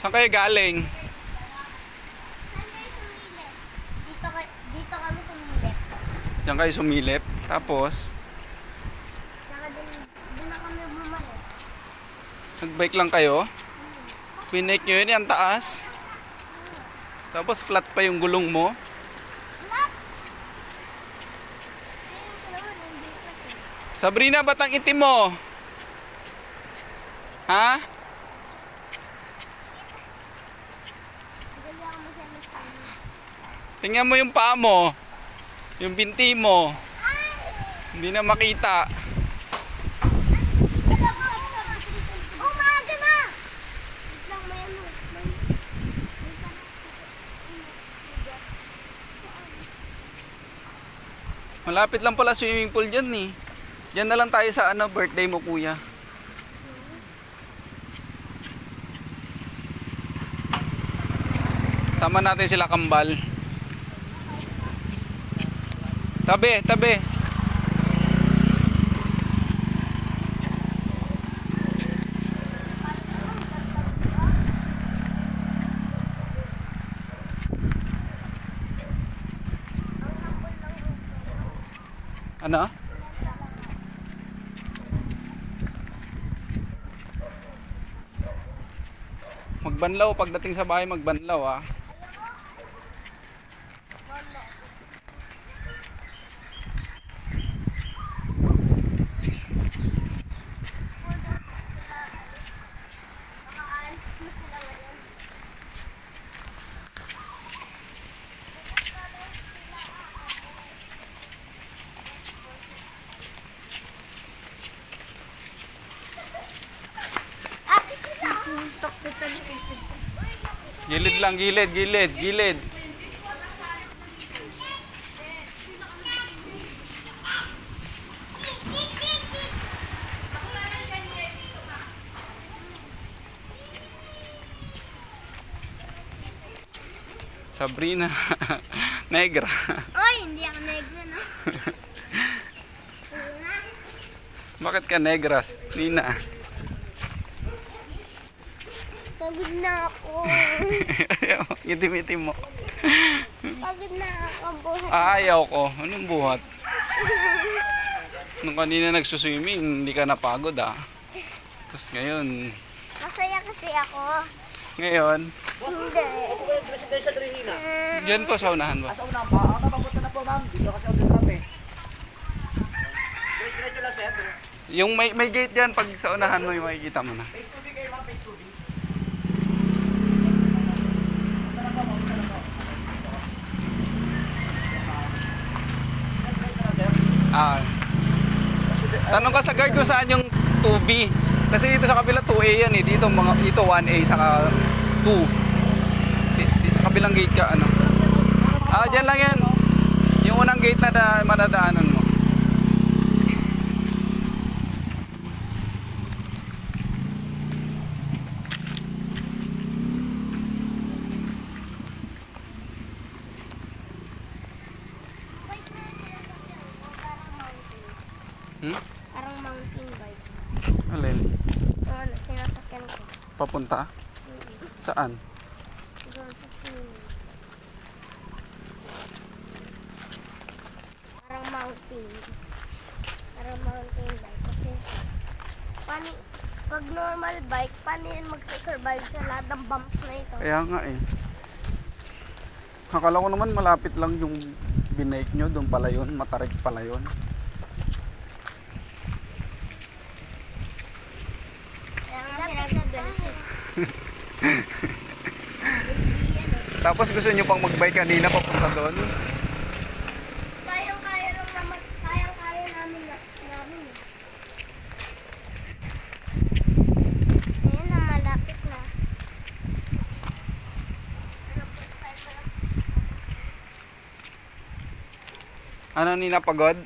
Saan kayo galing? Dito kami sumilip. Diyan kayo sumilip. Tapos, Saka din na kami bumalik. nagbike lang kayo. Pinake nyo yun, ang taas. Tapos flat pa yung gulong mo. Sabrina, ba't ang itim mo? Ha? Tingnan mo yung paa mo. Yung binti mo. Hindi na makita. Umaga na! Wait lang, may ano. Malapit lang pala swimming pool dyan eh. Diyan na lang tayo sa birthday mo kuya. Sama natin sila kambal. Tabi, tabi. Ano? Magbanlaw pagdating sa bahay, magbanlaw ah. Gilid lang, gilid, gilid, gilid. Sabrina, negra. Oy, hindi ako negro, no? Bakit ka negras, Nina? Pagod na ako. Itim-itim mo. Pagod na ako, buhat. Ayaw ko. Anong buhat? Nung kanina nagsuswimming, hindi ka napagod ah. Tapos ngayon, Masaya kasi ako. ngayon, Hindi. dyan po sa unahan boss. Sa una pa, papunta na po ma'am. Dito kasi ako kami. Diretso lang sir. Yung may gate dyan, pag sa unahan mo, yung makikita mo na. Face tubig kayo ma'am, face tubig. Ah. Tanong ka sa guard kung saan yung 2B. Kasi dito sa kabila 2A yan eh. Dito 1A saka 2. Sa kabilang gate ka ano. Ah, dyan lang yan. Yung unang gate na madadaanan mo. Hmm? Parang mountain bike. Alin? Ano, sinasakyan ko. Papunta? Saan? Doon sa swimming. Parang mountain. Parang mountain bike. Kasi, pag normal bike, paano yan magsasurvive sa lahat ng bumps na ito? Kaya nga eh. Akala ko naman malapit lang yung binake nyo. Doon pala yun. Matarik pala yun. Kaya nga pinagagalit. Tapos gusto nyo pang magbike kanina papunta doon. Kayang-kaya lang naman, kayang-kaya namin. Ayan na, malapit na. Ano Nina, pagod?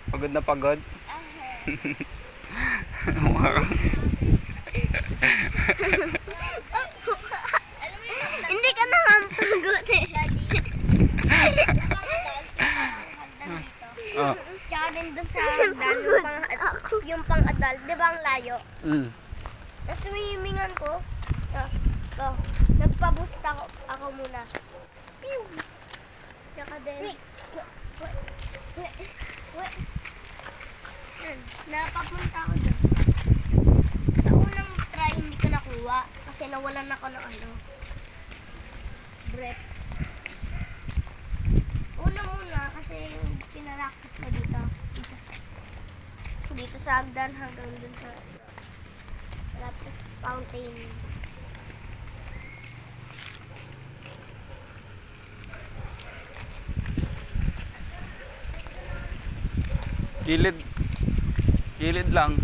Pagod na pagod? Hindi ka naman pagod eh. Oh. Tsaka din dun sa hagdan, yung pang-adult, di ba ang layo? Mm. Tapos swimming ko, Go. Nagpa-boost ako muna. Pew! Tsaka din. Yan, napapunta ako dun. Sa unang try, hindi ko nakuha. Kasi nawalan ako ng breath. Una muna, kasi yung pinaractice ko dito sa hagdan hanggang dun sa lapis fountain. Gilid lang.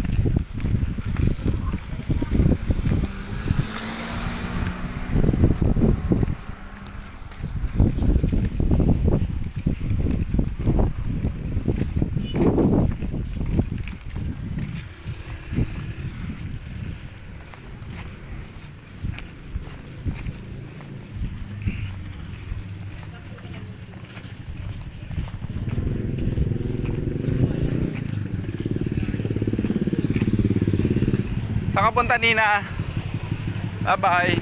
Saan ka punta, Nina? Bye-bye.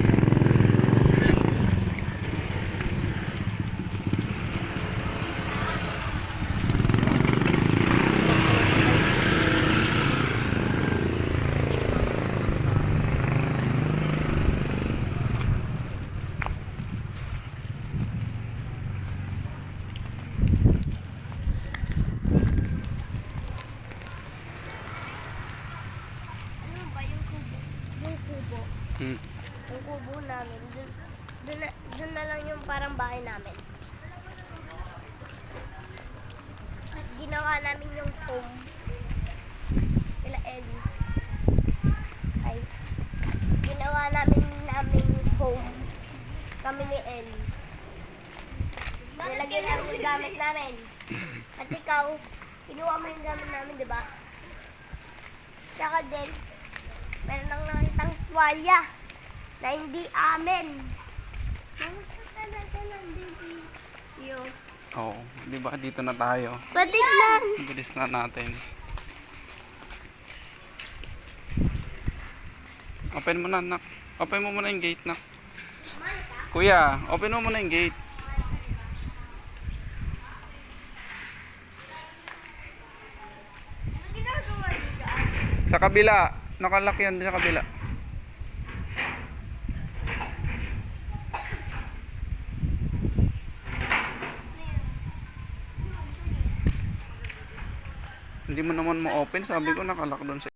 Ano ba yung kubo? Yung kubo. Hmm. Yung kubo namin. Dun na lang yung parang bahay namin. At ginawa namin yung home. Kila Ellie. Ay. Ginawa namin home. Kami ni Ellie. Nilagay namin yung gamit namin. At ikaw, kinuha mo yung gamit namin, di ba? Tsaka din, meron lang nakitang tuwalya na hindi amin. Nasa talaga nandito. Oo, di ba dito na tayo? Patignan! Bilis na natin. Open mo na, nak. Open mo muna yung gate, nak. Psst. Kuya, open mo muna yung gate. Ano ginagawa niyo dyan? Sa kabila. Nakalak yan sa kabila. Hindi mo naman ma-open. Sabi ko nakalak doon sa